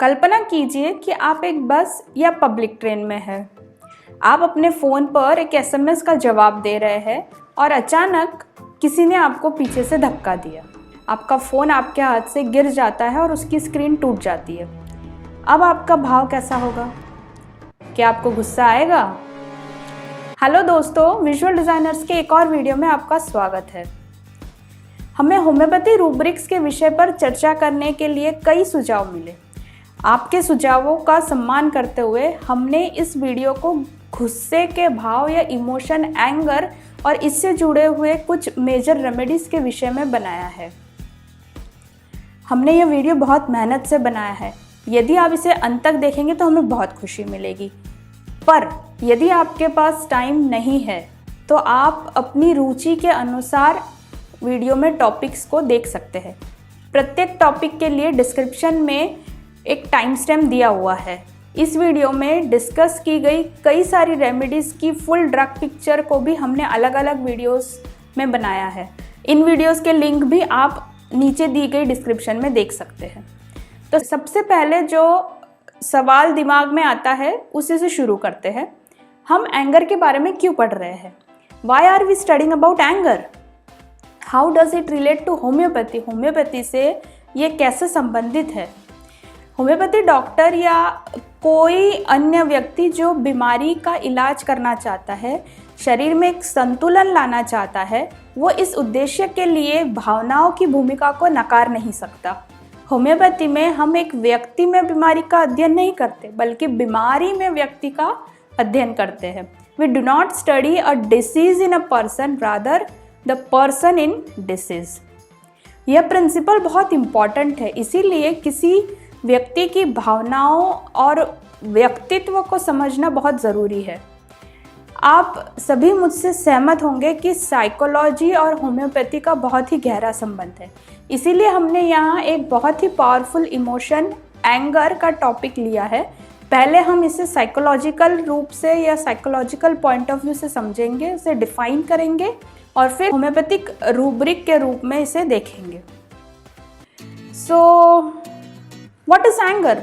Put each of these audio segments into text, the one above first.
कल्पना कीजिए कि आप एक बस या पब्लिक ट्रेन में हैं। आप अपने फ़ोन पर एक एसएमएस का जवाब दे रहे हैं और अचानक किसी ने आपको पीछे से धक्का दिया। आपका फ़ोन आपके हाथ से गिर जाता है और उसकी स्क्रीन टूट जाती है। अब आपका भाव कैसा होगा? क्या आपको गुस्सा आएगा? हेलो दोस्तों, विजुअल डिज़ाइनर्स के एक और वीडियो में आपका स्वागत है। हमें होम्योपैथी रूब्रिक्स के विषय पर चर्चा करने के लिए कई सुझाव मिले। आपके सुझावों का सम्मान करते हुए हमने इस वीडियो को गुस्से के भाव या इमोशन, एंगर और इससे जुड़े हुए कुछ मेजर रेमेडीज़ के विषय में बनाया है। हमने यह वीडियो बहुत मेहनत से बनाया है। यदि आप इसे अंत तक देखेंगे तो हमें बहुत खुशी मिलेगी। पर यदि आपके पास टाइम नहीं है तो आप अपनी रुचि के अनुसार वीडियो में टॉपिक्स को देख सकते हैं। प्रत्येक टॉपिक के लिए डिस्क्रिप्शन में एक टाइम स्टैम्प दिया हुआ है। इस वीडियो में डिस्कस की गई कई सारी रेमेडीज़ की फुल ड्रग पिक्चर को भी हमने अलग अलग वीडियोस में बनाया है। इन वीडियोस के लिंक भी आप नीचे दी गई डिस्क्रिप्शन में देख सकते हैं। तो सबसे पहले जो सवाल दिमाग में आता है उसी से शुरू करते हैं। हम एंगर के बारे में क्यों पढ़ रहे हैं? Why are we studying about anger? How does it relate to homeopathy? Homeopathy से ये कैसे संबंधित है? होम्योपैथी डॉक्टर या कोई अन्य व्यक्ति जो बीमारी का इलाज करना चाहता है, शरीर में एक संतुलन लाना चाहता है, वो इस उद्देश्य के लिए भावनाओं की भूमिका को नकार नहीं सकता। होम्योपैथी में हम एक व्यक्ति में बीमारी का अध्ययन नहीं करते, बल्कि बीमारी में व्यक्ति का अध्ययन करते हैं। We do not study a disease in a person, rather the person in disease. यह प्रिंसिपल बहुत इम्पॉर्टेंट है, इसीलिए किसी व्यक्ति की भावनाओं और व्यक्तित्व को समझना बहुत ज़रूरी है। आप सभी मुझसे सहमत होंगे कि साइकोलॉजी और होम्योपैथी का बहुत ही गहरा संबंध है। इसीलिए हमने यहाँ एक बहुत ही पावरफुल इमोशन, एंगर का टॉपिक लिया है। पहले हम इसे साइकोलॉजिकल रूप से या साइकोलॉजिकल पॉइंट ऑफ व्यू से समझेंगे, उसे डिफाइन करेंगे और फिर होम्योपैथिक रूब्रिक के रूप में इसे देखेंगे। So what is anger?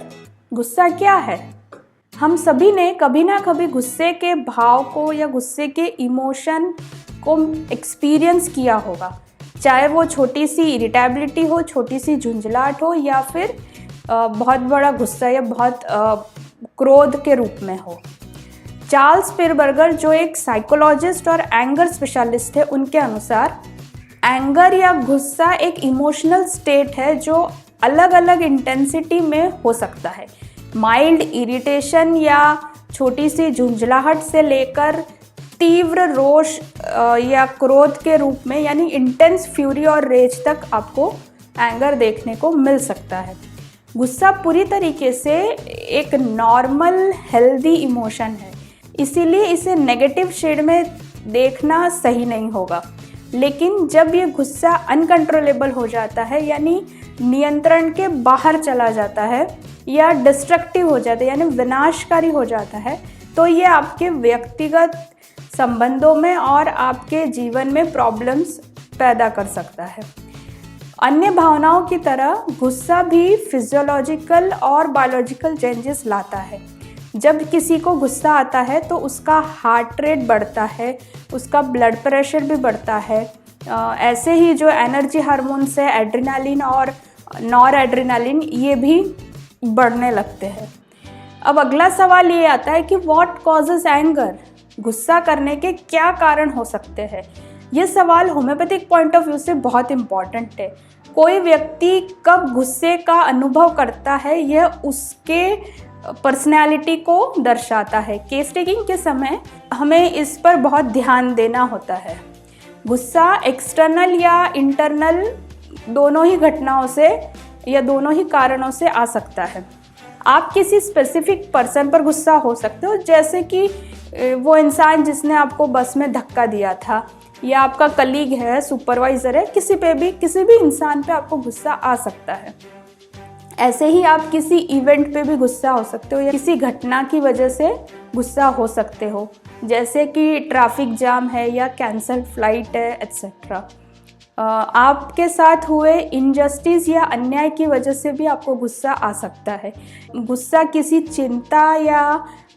गुस्सा क्या है? हम सभी ने कभी ना कभी गुस्से के भाव को या गुस्से के इमोशन को एक्सपीरियंस किया होगा, चाहे वो छोटी सी इरिटेबिलिटी हो, छोटी सी झुंझलाहट हो, या फिर बहुत बड़ा गुस्सा या बहुत क्रोध के रूप में हो। चार्ल्स पिरबर्गर, जो एक साइकोलॉजिस्ट और एंगर स्पेशलिस्ट है, उनके अनुसार एंगर या गुस्सा एक इमोशनल स्टेट है जो अलग अलग इंटेंसिटी में हो सकता है। माइल्ड इरिटेशन या छोटी सी झुंझलाहट से लेकर तीव्र रोष या क्रोध के रूप में, यानी इंटेंस फ्यूरी और रेज तक आपको एंगर देखने को मिल सकता है। गुस्सा पूरी तरीके से एक नॉर्मल हेल्दी इमोशन है, इसीलिए इसे नेगेटिव शेड में देखना सही नहीं होगा। लेकिन जब ये गुस्सा अनकंट्रोलेबल हो जाता है, यानी नियंत्रण के बाहर चला जाता है या डिस्ट्रक्टिव हो जाता है, यानी विनाशकारी हो जाता है, तो ये आपके व्यक्तिगत संबंधों में और आपके जीवन में प्रॉब्लम्स पैदा कर सकता है। अन्य भावनाओं की तरह गुस्सा भी फिजियोलॉजिकल और बायोलॉजिकल चेंजेस लाता है। जब किसी को गुस्सा आता है तो उसका हार्ट रेट बढ़ता है, उसका ब्लड प्रेशर भी बढ़ता है। ऐसे ही जो एनर्जी हार्मोन्स है, एड्रेनालिन और नॉर एड्रेनालिन, ये भी बढ़ने लगते हैं। अब अगला सवाल ये आता है कि व्हाट कॉजेस एंगर? गुस्सा करने के क्या कारण हो सकते हैं? ये सवाल होम्योपैथिक पॉइंट ऑफ व्यू से बहुत इम्पॉर्टेंट है। कोई व्यक्ति कब गुस्से का अनुभव करता है, यह उसके पर्सनैलिटी को दर्शाता है। केस टेकिंग के समय हमें इस पर बहुत ध्यान देना होता है। गुस्सा एक्सटर्नल या इंटरनल दोनों ही घटनाओं से या दोनों ही कारणों से आ सकता है। आप किसी स्पेसिफिक पर्सन पर गुस्सा हो सकते हो, जैसे कि वो इंसान जिसने आपको बस में धक्का दिया था, या आपका कलीग है, सुपरवाइज़र है, किसी भी इंसान पे आपको गुस्सा आ सकता है। ऐसे ही आप किसी इवेंट पे भी गुस्सा हो सकते हो या किसी घटना की वजह से गुस्सा हो सकते हो, जैसे कि ट्रैफिक जाम है या कैंसल फ्लाइट है, एट्सेट्रा। आपके साथ हुए इनजस्टिस या अन्याय की वजह से भी आपको गुस्सा आ सकता है। गुस्सा किसी चिंता या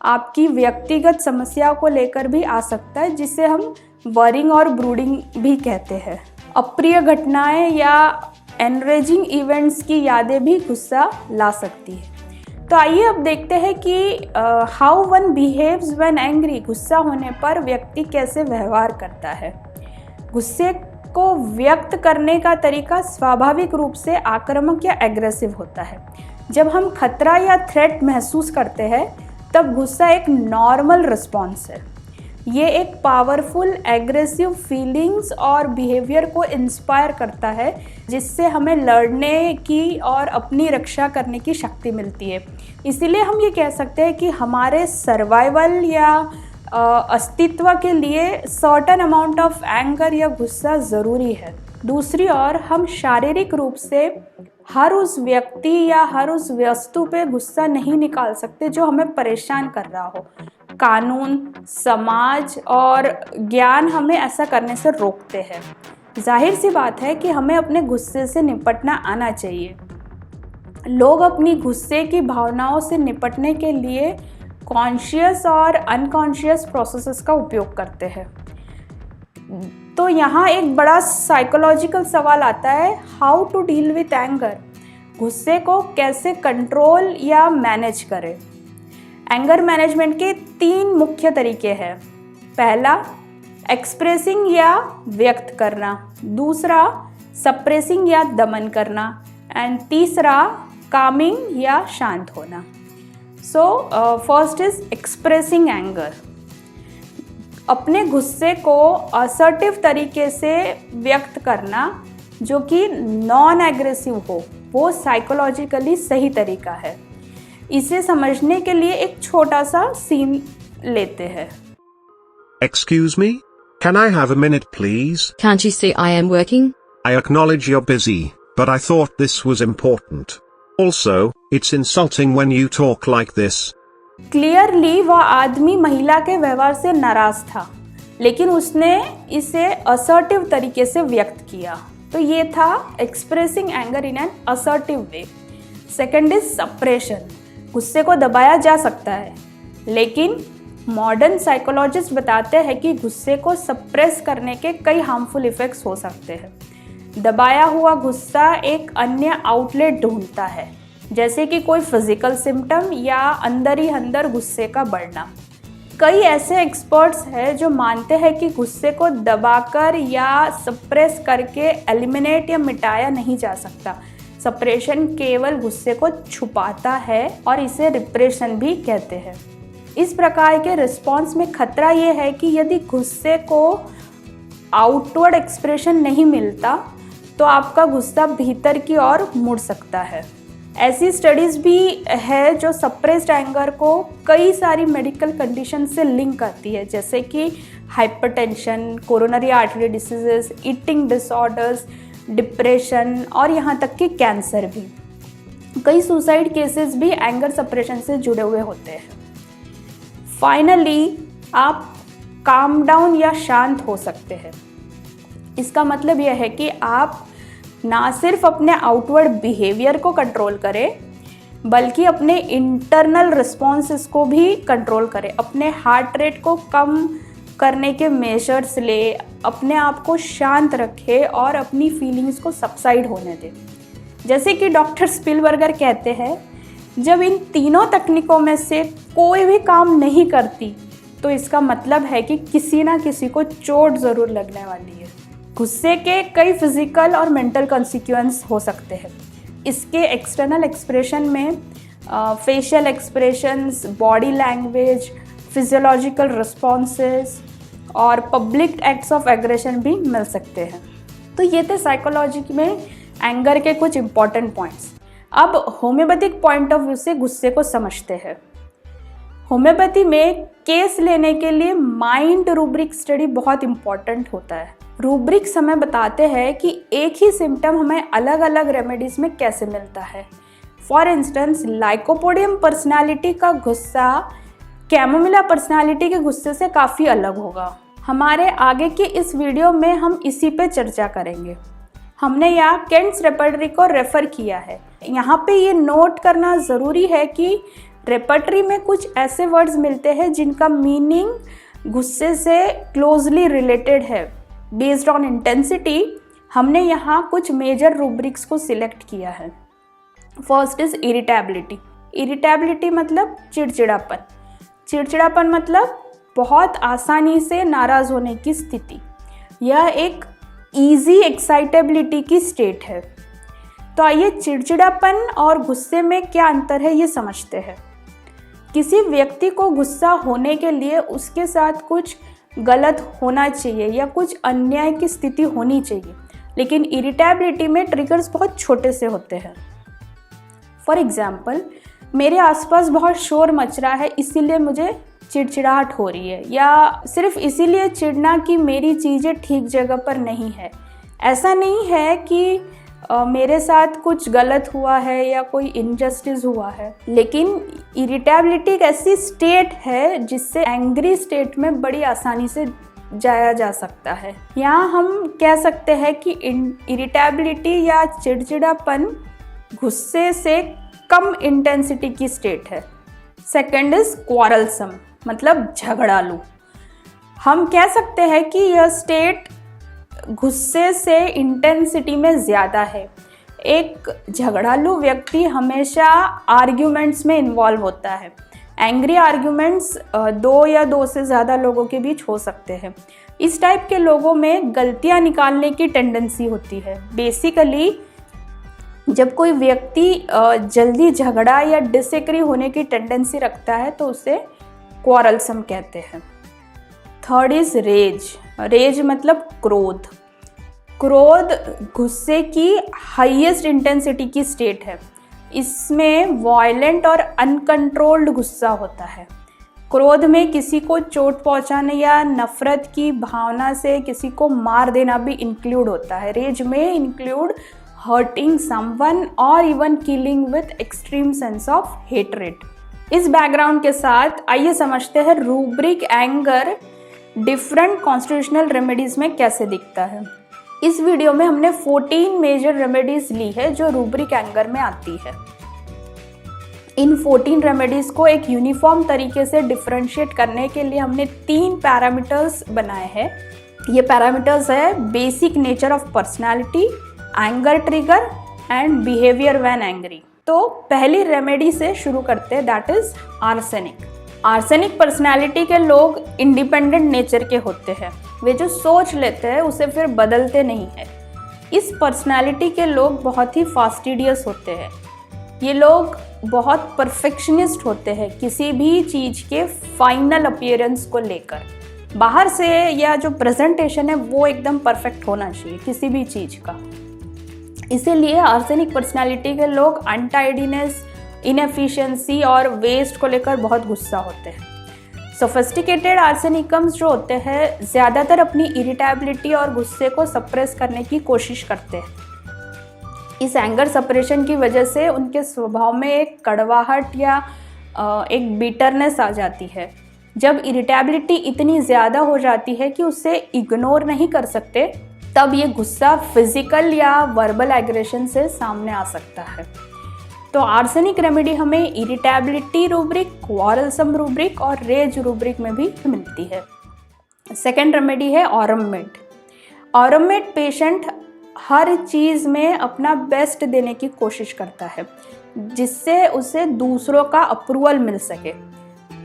आपकी व्यक्तिगत समस्या को लेकर भी आ सकता है, जिसे हम वरिंग और ब्रूडिंग भी कहते हैं। अप्रिय घटनाएं या एनरेजिंग इवेंट्स की यादें भी गुस्सा ला सकती है। तो आइए अब देखते हैं कि how one behaves when angry. गुस्सा होने पर व्यक्ति कैसे व्यवहार करता है। गुस्से को व्यक्त करने का तरीका स्वाभाविक रूप से आक्रामक या एग्रेसिव होता है। जब हम खतरा या थ्रेट महसूस करते हैं तब गुस्सा एक नॉर्मल रिस्पॉन्स है। ये एक पावरफुल एग्रेसिव फीलिंग्स और बिहेवियर को इंस्पायर करता है, जिससे हमें लड़ने की और अपनी रक्षा करने की शक्ति मिलती है। इसीलिए हम ये कह सकते हैं कि हमारे सर्वाइवल या अस्तित्व के लिए सर्टेन अमाउंट ऑफ एंगर या गुस्सा ज़रूरी है। दूसरी ओर हम शारीरिक रूप से हर उस व्यक्ति या हर उस वस्तु पे गुस्सा नहीं निकाल सकते जो हमें परेशान कर रहा हो। कानून, समाज और ज्ञान हमें ऐसा करने से रोकते हैं। जाहिर सी बात है कि हमें अपने गुस्से से निपटना आना चाहिए। लोग अपनी गुस्से की भावनाओं से निपटने के लिए कॉन्शियस और अनकॉन्शियस प्रोसेसेस का उपयोग करते हैं। तो यहाँ एक बड़ा साइकोलॉजिकल सवाल आता है, how to deal with anger. गुस्से को कैसे कंट्रोल या मैनेज करें। एंगर मैनेजमेंट के 3 मुख्य तरीके हैं। पहला, एक्सप्रेसिंग या व्यक्त करना। दूसरा, सप्रेसिंग या दमन करना। एंड तीसरा, कामिंग या शांत होना। So first is expressing anger. अपने गुस्से को असर्टिव तरीके से व्यक्त करना, जो कि नॉन एग्रेसिव हो, वो साइकोलॉजिकली सही तरीका है। इसे समझने के लिए एक छोटा सा सीन लेते हैं। Excuse me? Can I have a minute please? Can't you see I am working? I acknowledge you're busy, but I thought this was important. Also, it's insulting when you talk like this. Clearly वह आदमी महिला के व्यवहार से नाराज था, लेकिन उसने इसे असर्टिव तरीके से व्यक्त किया। तो ये था expressing anger in an assertive way. Second is suppression. गुस्से को दबाया जा सकता है, लेकिन मॉडर्न साइकोलॉजिस्ट बताते हैं कि गुस्से को सप्रेस करने के कई हार्मफुल इफेक्ट्स हो सकते हैं। दबाया हुआ गुस्सा एक अन्य आउटलेट ढूंढता है, जैसे कि कोई फिजिकल सिम्टम या अंदर ही अंदर गुस्से का बढ़ना। कई ऐसे एक्सपर्ट्स हैं जो मानते हैं कि गुस्से को दबाकर या सप्रेस करके एलिमिनेट या मिटाया नहीं जा सकता। सप्रेशन केवल गुस्से को छुपाता है और इसे रिप्रेशन भी कहते हैं। इस प्रकार के रिस्पॉन्स में खतरा ये है कि यदि गुस्से को आउटवर्ड एक्सप्रेशन नहीं मिलता तो आपका गुस्सा भीतर की ओर मुड़ सकता है। ऐसी स्टडीज़ भी है जो सप्रेस्ड एंगर को कई सारी मेडिकल कंडीशन से लिंक करती है, जैसे कि hypertension, coronary artery diseases, eating disorders, depression और यहाँ तक कि कैंसर भी। कई सुसाइड केसेस भी एंगर सप्रेशन से जुड़े हुए होते हैं। फाइनली आप काम डाउन या शांत हो सकते हैं। इसका मतलब यह है कि आप ना सिर्फ अपने आउटवर्ड बिहेवियर को कंट्रोल करें, बल्कि अपने इंटरनल रिस्पॉन्सेस को भी कंट्रोल करें। अपने हार्ट रेट को कम करने के मेजर्स ले, अपने आप को शांत रखें और अपनी फीलिंग्स को सबसाइड होने दें। जैसे कि डॉक्टर स्पिलबर्गर कहते हैं, जब इन तीनों तकनीकों में से कोई भी काम नहीं करती तो इसका मतलब है कि किसी ना किसी को चोट ज़रूर लगने वाली है। गुस्से के कई फिजिकल और मेंटल कॉन्सिक्वेंस हो सकते हैं। इसके एक्सटर्नल एक्सप्रेशन में facial expressions, body language, physiological responses और पब्लिक एक्ट्स ऑफ एग्रेशन भी मिल सकते हैं। तो ये थे साइकोलॉजी में एंगर के कुछ इंपॉर्टेंट पॉइंट्स। अब होम्योपैथिक पॉइंट ऑफ व्यू से गुस्से को समझते हैं। होम्योपैथी में केस लेने के लिए माइंड रूब्रिक स्टडी बहुत इंपॉर्टेंट होता है। रूब्रिक्स हमें बताते हैं कि एक ही सिम्टम हमें अलग अलग रेमेडीज में कैसे मिलता है। फॉर इंस्टेंस, लाइकोपोडियम पर्सनालिटी का गुस्सा कैमोमिला पर्सनालिटी के गुस्से से काफ़ी अलग होगा। हमारे आगे के इस वीडियो में हम इसी पे चर्चा करेंगे। हमने यहाँ केंट्स रेपर्टरी को रेफ़र किया है। यहाँ पे ये नोट करना ज़रूरी है कि रेपर्टरी में कुछ ऐसे वर्ड्स मिलते हैं जिनका मीनिंग गुस्से से क्लोजली रिलेटेड है। बेस्ड ऑन इंटेंसिटी हमने यहाँ कुछ मेजर रूब्रिक्स को सिलेक्ट किया है। First is irritability. इरिटेबिलिटी मतलब चिड़चिड़ापन। चिड़चिड़ापन मतलब बहुत आसानी से नाराज़ होने की स्थिति। यह एक ईजी एक्साइटेबिलिटी की स्टेट है। तो आइए चिड़चिड़ापन और गुस्से में क्या अंतर है ये समझते हैं। किसी व्यक्ति को गुस्सा होने के लिए उसके साथ कुछ गलत होना चाहिए या कुछ अन्याय की स्थिति होनी चाहिए, लेकिन इरिटेबिलिटी में ट्रिगर्स बहुत छोटे से होते हैं। फॉर एग्जाम्पल, मेरे आसपास बहुत शोर मच रहा है इसीलिए मुझे चिड़चिड़ाहट हो रही है, या सिर्फ इसीलिए चिढ़ना कि मेरी चीज़ें ठीक जगह पर नहीं है। ऐसा नहीं है कि मेरे साथ कुछ गलत हुआ है या कोई इनजस्टिस हुआ है, लेकिन इरिटेबिलिटी एक ऐसी स्टेट है जिससे एंग्री स्टेट में बड़ी आसानी से जाया जा सकता है। यहाँ हम कह सकते हैं कि इरिटेबिलिटी या चिड़चिड़ापन गुस्से से कम इंटेंसिटी की स्टेट है। सेकंड इज क्वारलसम, मतलब झगड़ालू। हम कह सकते हैं कि यह स्टेट गुस्से से इंटेंसिटी में ज़्यादा है। एक झगड़ालू व्यक्ति हमेशा आर्ग्यूमेंट्स में इन्वॉल्व होता है। एंग्री आर्ग्यूमेंट्स दो या दो से ज़्यादा लोगों के बीच हो सकते हैं। इस टाइप के लोगों में गलतियां निकालने की टेंडेंसी होती है। बेसिकली जब कोई व्यक्ति जल्दी झगड़ा या डिसएग्री होने की टेंडेंसी रखता है तो उसे क्वारलसम कहते हैं। Third is raise. रेज मतलब क्रोध। क्रोध गुस्से की हाईएस्ट इंटेंसिटी की स्टेट है। इसमें वायलेंट और अनकंट्रोल्ड गुस्सा होता है। क्रोध में किसी को चोट पहुंचाने या नफरत की भावना से किसी को मार देना भी इंक्लूड होता है। रेज में इंक्लूड हर्टिंग समवन और even killing with extreme sense of hatred. इस बैकग्राउंड के साथ आइए समझते हैं rubric anger different constitutional remedies में कैसे दिखता है। इस वीडियो में हमने 14 मेजर रेमेडीज ली है जो रूब्रिक एंगर में आती है। इन 14 रेमेडीज को एक यूनिफॉर्म तरीके से डिफरेंशिएट करने के लिए हमने 3 पैरामीटर्स बनाए हैं। ये पैरामीटर्स है basic nature of personality, anger trigger and behaviour when angry. तो पहली रेमेडी से शुरू करते हैं, that is arsenic. Arsenic personality के लोग इंडिपेंडेंट नेचर के होते हैं। वे जो सोच लेते हैं उसे फिर बदलते नहीं हैं। इस पर्सनालिटी के लोग बहुत ही फास्टिडियस होते हैं। ये लोग बहुत परफेक्शनिस्ट होते हैं किसी भी चीज़ के फाइनल अपीयरेंस को लेकर। बाहर से या जो प्रेजेंटेशन है वो एकदम परफेक्ट होना चाहिए किसी भी चीज़ का। इसीलिए आर्सेनिक पर्सनालिटी के लोग अनटाइडीनेस, इनएफिशिएंसी और वेस्ट को लेकर बहुत गुस्सा होते हैं। सोफिस्टिकेटेड आर्सेनिकम्स जो होते हैं ज़्यादातर अपनी इरिटेबिलिटी और गुस्से को सप्रेस करने की कोशिश करते हैं। इस एंगर सप्रेशन की वजह से उनके स्वभाव में एक कड़वाहट या एक बिटरनेस आ जाती है। जब इरिटेबिलिटी इतनी ज़्यादा हो जाती है कि उसे इग्नोर नहीं कर सकते, तब ये गुस्सा फिजिकल या वर्बल एग्रेशन से सामने आ सकता है। तो आर्सेनिक रेमेडी हमें इरिटेबिलिटी रूब्रिक, क्वारलसम रूब्रिक और रेज रूब्रिक में भी मिलती है। सेकेंड रेमेडी है ऑरममेट। ऑरममेट पेशेंट हर चीज़ में अपना बेस्ट देने की कोशिश करता है जिससे उसे दूसरों का अप्रूवल मिल सके।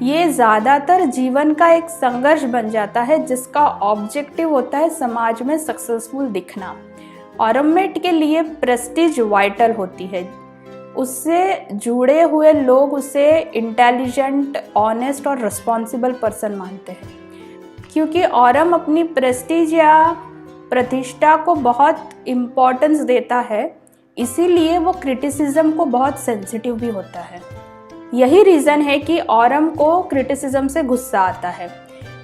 ये ज़्यादातर जीवन का एक संघर्ष बन जाता है जिसका ऑब्जेक्टिव होता है समाज में सक्सेसफुल दिखना। ऑरममेट के लिए प्रेस्टीज वाइटल होती है। उससे जुड़े हुए लोग उसे इंटेलिजेंट, ऑनेस्ट और रिस्पॉन्सिबल पर्सन मानते हैं। क्योंकि ऑरम अपनी प्रेस्टीज या प्रतिष्ठा को बहुत इम्पोर्टेंस देता है, इसीलिए वो क्रिटिसिज्म को बहुत सेंसिटिव भी होता है। यही रीज़न है कि ऑरम को क्रिटिसिज्म से गुस्सा आता है।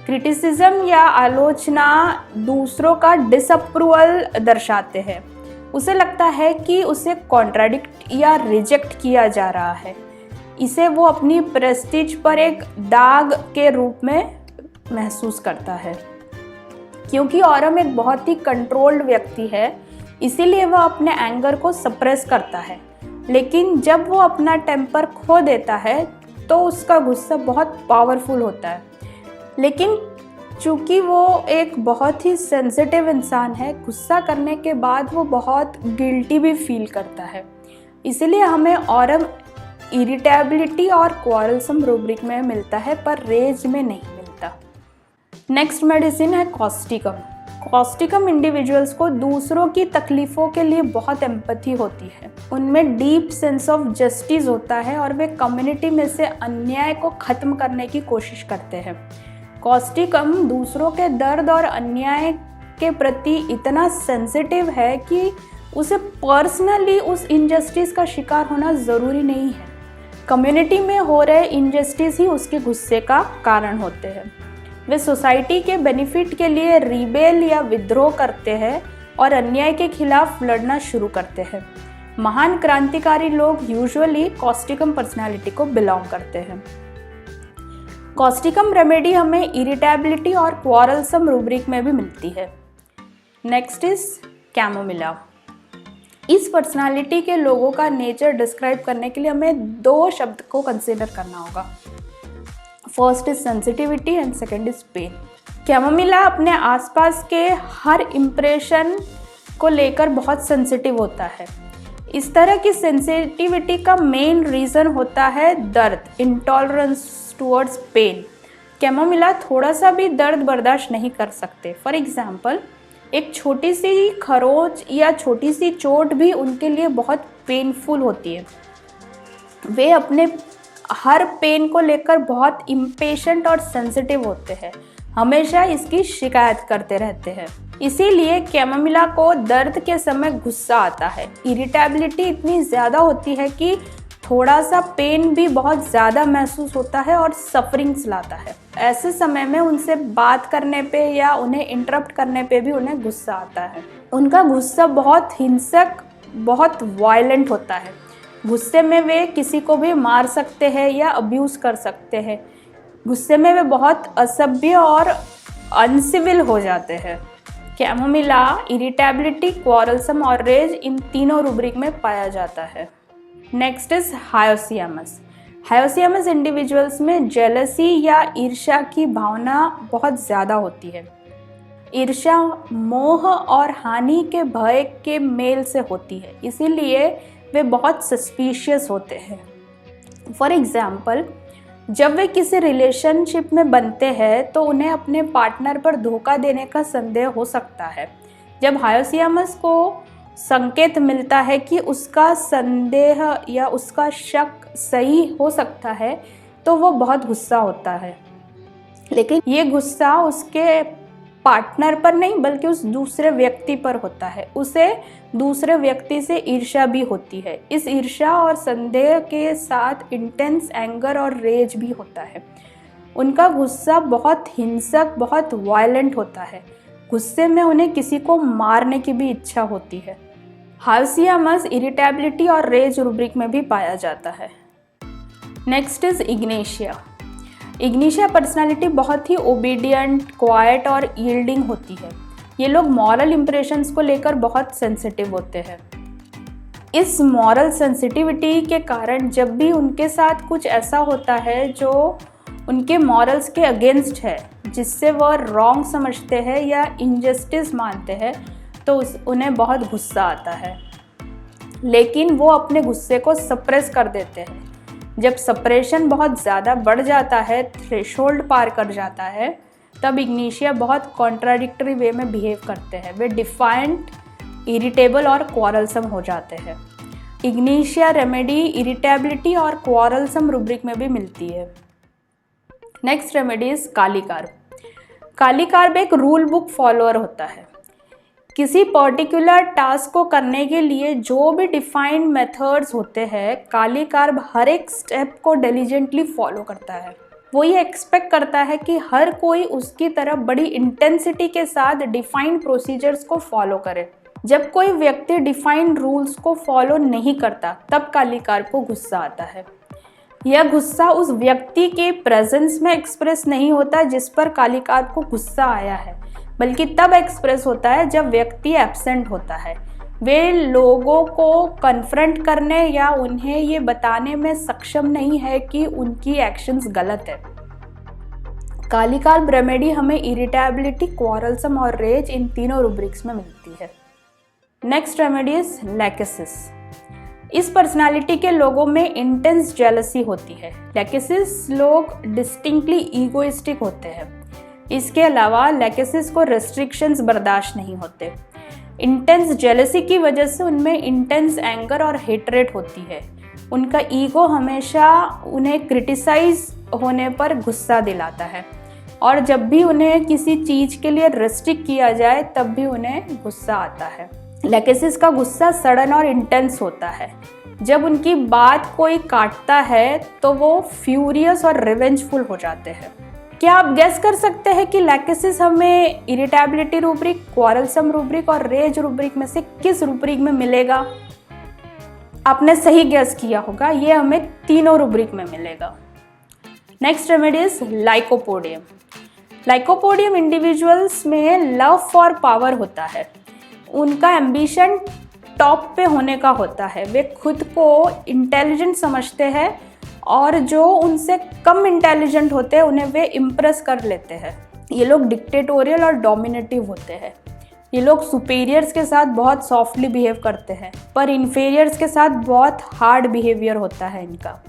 क्रिटिसिज्म या आलोचना दूसरों का डिसअप्रूवल दर्शाते हैं। उसे लगता है कि उसे कॉन्ट्राडिक्ट या रिजेक्ट किया जा रहा है। इसे वो अपनी प्रेस्टीज पर एक दाग के रूप में महसूस करता है। क्योंकि औरम एक बहुत ही कंट्रोल्ड व्यक्ति है, इसीलिए वह अपने एंगर को सप्रेस करता है। लेकिन जब वो अपना टेम्पर खो देता है तो उसका गुस्सा बहुत पावरफुल होता है। लेकिन चूँकि वो एक बहुत ही सेंसिटिव इंसान है, गुस्सा करने के बाद वो बहुत गिल्टी भी फील करता है। इसीलिए हमें औरम इरिटेबिलिटी और क्वारलसम रूब्रिक में मिलता है, पर रेज में नहीं मिलता। नेक्स्ट मेडिसिन है कॉस्टिकम। कॉस्टिकम इंडिविजुअल्स को दूसरों की तकलीफ़ों के लिए बहुत एम्पैथी होती है, उनमें डीप सेंस ऑफ जस्टिस होता है और वे कम्युनिटी में से अन्याय को ख़त्म करने की कोशिश करते हैं। कॉस्टिकम दूसरों के दर्द और अन्याय के प्रति इतना सेंसिटिव है कि उसे पर्सनली उस इनजस्टिस का शिकार होना ज़रूरी नहीं है। कम्युनिटी में हो रहे इनजस्टिस ही उसके गुस्से का कारण होते हैं। वे सोसाइटी के बेनिफिट के लिए रिबेल या विद्रोह करते हैं और अन्याय के खिलाफ लड़ना शुरू करते हैं। महान क्रांतिकारी लोग यूजुअली कॉस्टिकम पर्सनालिटी को बिलोंग करते हैं। कॉस्टिकम रेमेडी हमें इरिटेबिलिटी और क्वारलसम रूब्रिक में भी मिलती है। Next is chamomilla. इस पर्सनालिटी के लोगों का नेचर डिस्क्राइब करने के लिए हमें दो शब्द को कंसीडर करना होगा। First is sensitivity and second is pain. Chamomilla अपने आसपास के हर इम्प्रेशन को लेकर बहुत सेंसिटिव होता है। इस तरह की सेंसिटिविटी का मेन रीज़न होता है दर्द, इंटॉलरेंस टूवर्ड्स पेन। कैमोमिला थोड़ा सा भी दर्द बर्दाश्त नहीं कर सकते। फॉर एग्जाम्पल, एक छोटी सी खरोंच या छोटी सी चोट भी उनके लिए बहुत पेनफुल होती है। वे अपने हर पेन को लेकर बहुत इम्पेशेंट और सेंसिटिव होते हैं, हमेशा इसकी शिकायत करते रहते हैं। इसीलिए कैमोमिला को दर्द के समय गुस्सा आता है। इरिटेबिलिटी इतनी ज़्यादा होती है कि थोड़ा सा पेन भी बहुत ज़्यादा महसूस होता है और सफरिंग्स लाता है। ऐसे समय में उनसे बात करने पे या उन्हें इंटरप्ट करने पे भी उन्हें गुस्सा आता है। उनका गुस्सा बहुत हिंसक, बहुत वायलेंट होता है। गुस्से में वे किसी को भी मार सकते हैं या अब्यूज़ कर सकते हैं। गुस्से में वे बहुत असभ्य और अनसिविल हो जाते हैं। कैमोमिला इरिटेबिलिटी, क्वारलसम और रेज इन तीनों रूब्रिक में पाया जाता है। Next is hyoscyamus. Hyoscyamus individuals में जेलसी या ईर्ष्या की भावना बहुत ज़्यादा होती है। ईर्ष्या मोह और हानि के भय के मेल से होती है, इसीलिए वे बहुत सस्पिशियस होते हैं। फॉर एग्जाम्पल, जब वे किसी रिलेशनशिप में बनते हैं तो उन्हें अपने पार्टनर पर धोखा देने का संदेह हो सकता है। जब हायोसियामस को संकेत मिलता है कि उसका संदेह या उसका शक सही हो सकता है तो वो बहुत गुस्सा होता है। लेकिन ये गुस्सा उसके पार्टनर पर नहीं बल्कि उस दूसरे व्यक्ति पर होता है। उसे दूसरे व्यक्ति से ईर्ष्या भी होती है। इस ईर्ष्या और संदेह के साथ इंटेंस एंगर और रेज भी होता है। उनका गुस्सा बहुत हिंसक, बहुत वायलेंट होता है। गुस्से में उन्हें किसी को मारने की भी इच्छा होती है। हायोसियामस इरिटेबिलिटी और रेज रूब्रिक में भी पाया जाता है। Next is Ignatia. Ignatia personality बहुत ही ओबीडियंट, क्वाइट और यील्डिंग होती है। ये लोग मॉरल इंप्रेशंस को लेकर बहुत सेंसिटिव होते हैं। इस मॉरल सेंसिटिविटी के कारण जब भी उनके साथ कुछ ऐसा होता है जो उनके मॉरल्स के अगेंस्ट है, जिससे वह रॉन्ग समझते हैं या इनजस्टिस मानते हैं, तो उन्हें बहुत गुस्सा आता है। लेकिन वो अपने गुस्से को सप्रेस कर देते हैं। जब सप्रेशन बहुत ज़्यादा बढ़ जाता है, थ्रेशोल्ड पार कर जाता है, तब इग्नेशिया बहुत कॉन्ट्राडिक्टरी वे में बिहेव करते हैं। वे डिफाइंट, इरिटेबल और क्वारलसम हो जाते हैं। इग्नेशिया रेमेडी इरिटेबिलिटी और क्वारलसम रूब्रिक में भी मिलती है। Next remedy is kali carb. Kali carb एक रूल बुक फॉलोअर होता है। किसी पर्टिकुलर टास्क को करने के लिए जो भी डिफाइंड मेथड्स होते हैं, कालीकार्ब हर एक स्टेप को डिलीजेंटली फॉलो करता है। वो ये एक्सपेक्ट करता है कि हर कोई उसकी तरफ बड़ी इंटेंसिटी के साथ डिफाइंड प्रोसीजर्स को फॉलो करे। जब कोई व्यक्ति डिफाइंड रूल्स को फॉलो नहीं करता, तब कालीकार्ब को गुस्सा आता है। यह गुस्सा उस व्यक्ति के प्रेजेंस में एक्सप्रेस नहीं होता जिस पर कालीकार्ब को गुस्सा आया है, बल्कि तब एक्सप्रेस होता है जब व्यक्ति एब्सेंट होता है, वे लोगों को कन्फ्रंट करने या उन्हें ये बताने में सक्षम नहीं है कि उनकी एक्शंस गलत है। काली काल्प रेमेडी हमें इरिटेबिलिटी, क्वारलसम और रेज इन तीनों रूब्रिक्स में मिलती है। Next remedy is lachesis. इस पर्सनालिटी के लोगों में इंटेंस जेलसी होती है। लैकेसिस लोग डिस्टिंक्टली ईगोइस्टिक होते हैं। इसके अलावा लैकेसिस को रेस्ट्रिक्शंस बर्दाश्त नहीं होते। इंटेंस जेलसी की वजह से उनमें इंटेंस एंगर और हेटरेट होती है। उनका ईगो हमेशा उन्हें क्रिटिसाइज होने पर गुस्सा दिलाता है और जब भी उन्हें किसी चीज़ के लिए रेस्ट्रिक्ट किया जाए तब भी उन्हें गुस्सा आता है। लैकेसिस का गुस्सा सडन और इंटेंस होता है। जब उनकी बात कोई काटता है तो वो फ्यूरियस और रिवेंजफुल हो जाते हैं। क्या आप गेस कर सकते हैं कि लैकेसिस हमें इरिटेबिलिटी रूब्रिक, क्वारलसम रूब्रिक और रेज रूब्रिक में से किस रूब्रिक में मिलेगा? आपने सही गेस किया होगा, ये हमें तीनों रूब्रिक में मिलेगा। Next remedy is lycopodium. Lycopodium individuals में लव फॉर पावर होता है। उनका एम्बिशन टॉप पे होने का होता है। वे खुद को इंटेलिजेंट समझते हैं और जो उनसे कम इंटेलिजेंट होते हैं उन्हें वे इम्प्रेस कर लेते हैं। ये लोग डिक्टेटोरियल और डोमिनेटिव होते हैं। ये लोग सुपीरियर्स के साथ बहुत सॉफ्टली बिहेव करते हैं पर इन्फीरियर्स के साथ बहुत हार्ड बिहेवियर होता है इनका।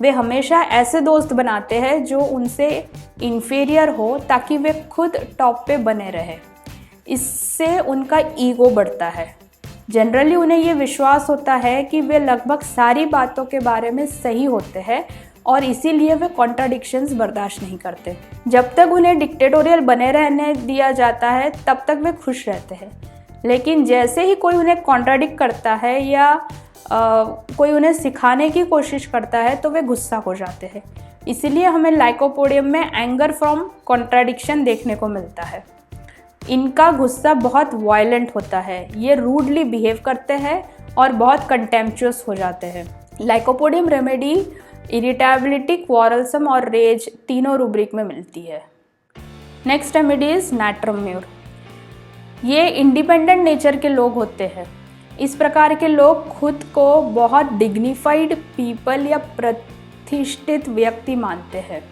वे हमेशा ऐसे दोस्त बनाते हैं जो उनसे इन्फीरियर हो ताकि वे खुद टॉप पे बने रहे। इससे उनका ईगो बढ़ता है। जनरली उन्हें ये विश्वास होता है कि वे लगभग सारी बातों के बारे में सही होते हैं और इसीलिए वे कॉन्ट्राडिक्शंस बर्दाश्त नहीं करते। जब तक उन्हें डिक्टेटोरियल बने रहने दिया जाता है तब तक वे खुश रहते हैं, लेकिन जैसे ही कोई उन्हें कॉन्ट्राडिक्ट करता है या कोई उन्हें सिखाने की कोशिश करता है तो वे गुस्सा हो जाते हैं। इसीलिए हमें लाइकोपोडियम में एंगर फ्रॉम कॉन्ट्राडिक्शन देखने को मिलता है। इनका गुस्सा बहुत वायलेंट होता है। ये रूडली बिहेव करते हैं और बहुत कंटेम्पचुअस हो जाते हैं। लाइकोपोडियम रेमेडी इरिटेबिलिटी, क्वारलसम और रेज तीनों रूब्रिक में मिलती है। Next remedy is natrum mur. ये इंडिपेंडेंट नेचर के लोग होते हैं। इस प्रकार के लोग खुद को बहुत डिग्निफाइड पीपल या प्रतिष्ठित व्यक्ति मानते हैं।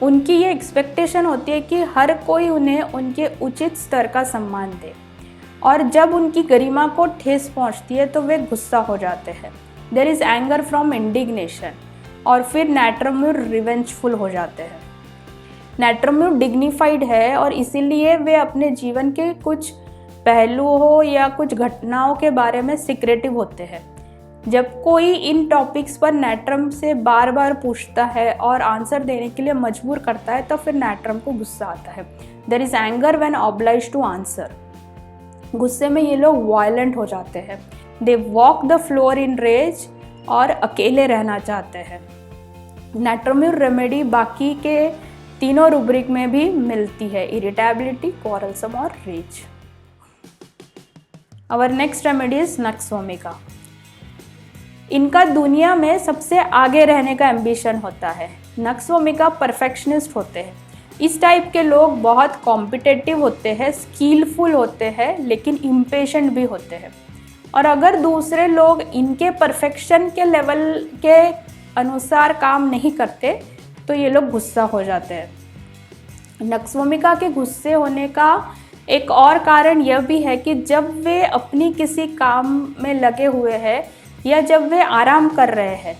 उनकी ये एक्सपेक्टेशन होती है कि हर कोई उन्हें उनके उचित स्तर का सम्मान दे और जब उनकी गरिमा को ठेस पहुंचती है तो वे गुस्सा हो जाते हैं। There is anger from indignation और फिर नाट्रम्यूर रिवेंजफुल हो जाते हैं। नाट्रम्यूर डिग्निफाइड है और इसीलिए वे अपने जीवन के कुछ पहलुओं या कुछ घटनाओं के बारे में सिक्रेटिव होते हैं। जब कोई इन टॉपिक्स पर नाट्रम से बार बार पूछता है और आंसर देने के लिए मजबूर करता है तो फिर नाट्रम को गुस्सा आता है। There is anger when obliged to answer. गुस्से में ये लोग वायलेंट हो जाते हैं। They walk the floor in rage और अकेले रहना चाहते हैं। नाट्रम्यूर रेमेडी बाकी के तीनों रूब्रिक में भी मिलती है, इरिटेबिलिटी, क्वारलसम और rage. Our next remedy is nux vomica. इनका दुनिया में सबसे आगे रहने का एम्बिशन होता है। नक्सवोमिका परफेक्शनिस्ट होते हैं। इस टाइप के लोग बहुत कॉम्पिटिटिव होते हैं, स्किलफुल होते हैं, लेकिन इम्पेशेंट भी होते हैं और अगर दूसरे लोग इनके परफेक्शन के लेवल के अनुसार काम नहीं करते तो ये लोग गुस्सा हो जाते हैं। नक्सवोमिका के गुस्से होने का एक और कारण यह भी है कि जब वे अपनी किसी काम में लगे हुए हैं या जब वे आराम कर रहे हैं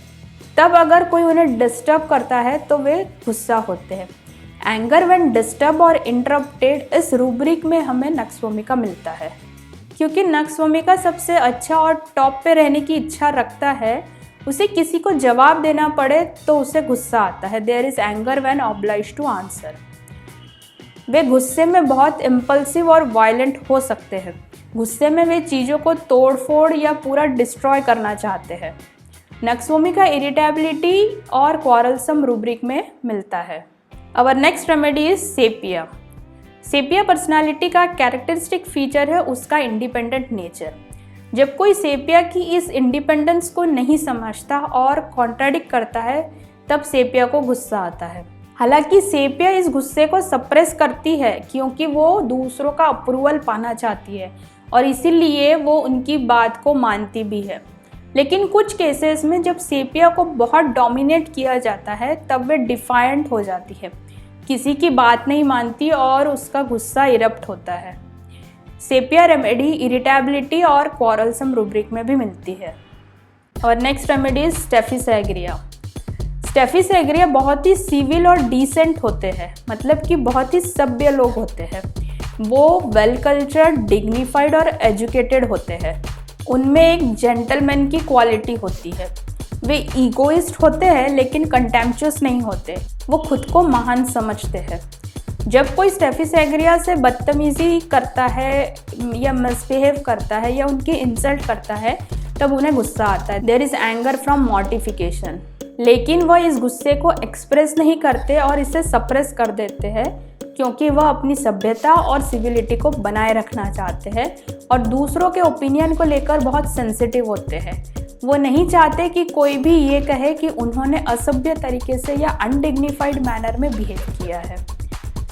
तब अगर कोई उन्हें डिस्टर्ब करता है तो वे गुस्सा होते हैं। एंगर व्हेन डिस्टर्ब और इंटरप्टेड इस रूब्रिक में हमें नक्सवोमिका मिलता है। क्योंकि नक्सवोमिका सबसे अच्छा और टॉप पे रहने की इच्छा रखता है, उसे किसी को जवाब देना पड़े तो उसे गुस्सा आता है। There is anger when obliged to answer. वे गुस्से में बहुत इम्पल्सिव और वायलेंट हो सकते हैं। गुस्से में वे चीज़ों को तोड़ फोड़ या पूरा डिस्ट्रॉय करना चाहते हैं। नक्सवोमिका इरिटेबिलिटी और क्वारलसम रूब्रिक में मिलता है। Our next remedy is sepia. Sepia personality का कैरेक्टरिस्टिक फीचर है उसका इंडिपेंडेंट नेचर। जब कोई सेपिया की इस इंडिपेंडेंस को नहीं समझता और कॉन्ट्राडिक्ट करता है तब सेपिया को गुस्सा आता है। हालांकि सेपिया इस गुस्से को सप्रेस करती है क्योंकि वो दूसरों का अप्रूवल पाना चाहती है और इसीलिए वो उनकी बात को मानती भी है। लेकिन कुछ केसेस में जब सेपिया को बहुत डोमिनेट किया जाता है तब वे डिफायंट हो जाती है, किसी की बात नहीं मानती और उसका गुस्सा इरप्ट होता है। सेपिया रेमेडी इरिटेबिलिटी और क्वारलसम रूब्रिक में भी मिलती है। और next remedy is Staphysagria. Staphysagria बहुत ही सिविल और डिसेंट होते हैं, मतलब कि बहुत ही सभ्य लोग होते हैं। वो वेल कल्चर्ड, डिग्निफाइड और एजुकेटेड होते हैं। उनमें एक जेंटलमैन की क्वालिटी होती है। वे ईगोइस्ट होते हैं लेकिन कंटेम्पचुअस नहीं होते। वो खुद को महान समझते हैं। जब कोई स्टेफिसैग्रिया से बदतमीजी करता है या मिसबिहेव करता है या उनकी इंसल्ट करता है तब उन्हें गुस्सा आता है। There is anger from mortification. लेकिन वह इस गुस्से को एक्सप्रेस नहीं करते और इसे सप्रेस कर देते हैं क्योंकि वह अपनी सभ्यता और सिविलिटी को बनाए रखना चाहते हैं और दूसरों के ओपिनियन को लेकर बहुत सेंसिटिव होते हैं। वो नहीं चाहते कि कोई भी ये कहे कि उन्होंने असभ्य तरीके से या अनडिग्निफाइड मैनर में बिहेव किया है।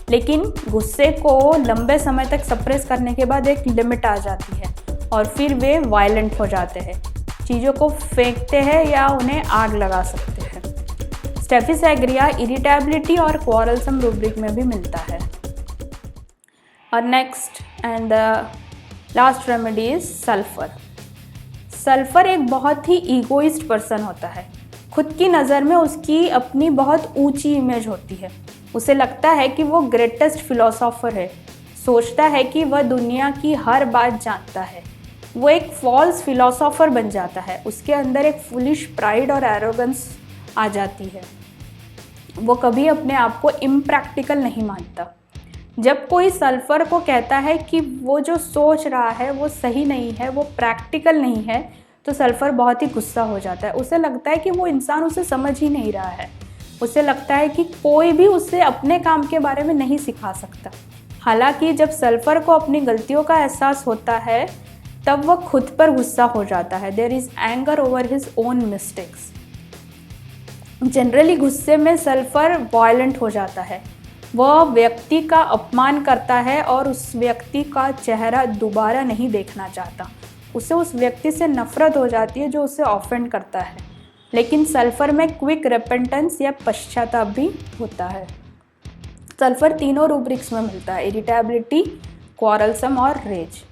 लेकिन गुस्से को लंबे समय तक सप्रेस करने के बाद एक लिमिट आ जाती है और फिर वे वायलेंट हो जाते हैं, चीज़ों को फेंकते हैं या उन्हें आग लगा सकते हैं। स्टेफिसैग्रिया इरिटेबिलिटी और क्वारलसम रूब्रिक में भी मिलता है। और next and the last remedy is sulphur. Sulphur एक बहुत ही ईगोइस्ट पर्सन होता है। खुद की नज़र में उसकी अपनी बहुत ऊंची इमेज होती है। उसे लगता है कि वो ग्रेटेस्ट फिलोसोफर है, सोचता है कि वह दुनिया की हर बात जानता है। वो एक फॉल्स फिलोसोफर बन जाता है। उसके अंदर एक फुलिश प्राइड और एरोगेंस आ जाती है। वो कभी अपने आप को इम्प्रैक्टिकल नहीं मानता। जब कोई सल्फर को कहता है कि वो जो सोच रहा है वो सही नहीं है, वो प्रैक्टिकल नहीं है, तो सल्फर बहुत ही गुस्सा हो जाता है। उसे लगता है कि वो इंसान उसे समझ ही नहीं रहा है। उसे लगता है कि कोई भी उसे अपने काम के बारे में नहीं सिखा सकता। हालांकि जब सल्फर को अपनी गलतियों का एहसास होता है तब वह खुद पर गुस्सा हो जाता है। There is anger over his own mistakes. Generally गुस्से में सल्फर वायलेंट हो जाता है। वह व्यक्ति का अपमान करता है और उस व्यक्ति का चेहरा दोबारा नहीं देखना चाहता। उसे उस व्यक्ति से नफरत हो जाती है जो उसे ऑफेंड करता है। लेकिन सल्फर में क्विक रेपेंटेंस या पश्चाताप भी होता है। सल्फर तीनों रूब्रिक्स में मिलता है, इरिटेबिलिटी, क्वारलसम और रेज।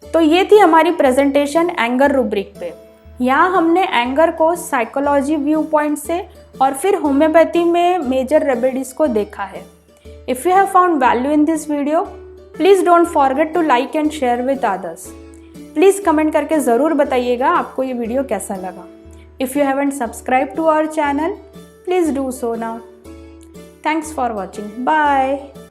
तो ये थी हमारी प्रेजेंटेशन एंगर रूब्रिक पे। यहाँ हमने एंगर को साइकोलॉजी व्यू पॉइंट से और फिर होम्योपैथी में मेजर रेमेडीज को देखा है। If you have found value in this video, please don't forget to like and share with others. Please comment करके ज़रूर बताइएगा आपको ये वीडियो कैसा लगा। If you haven't subscribe to our channel, please do so now. Thanks for watching. Bye.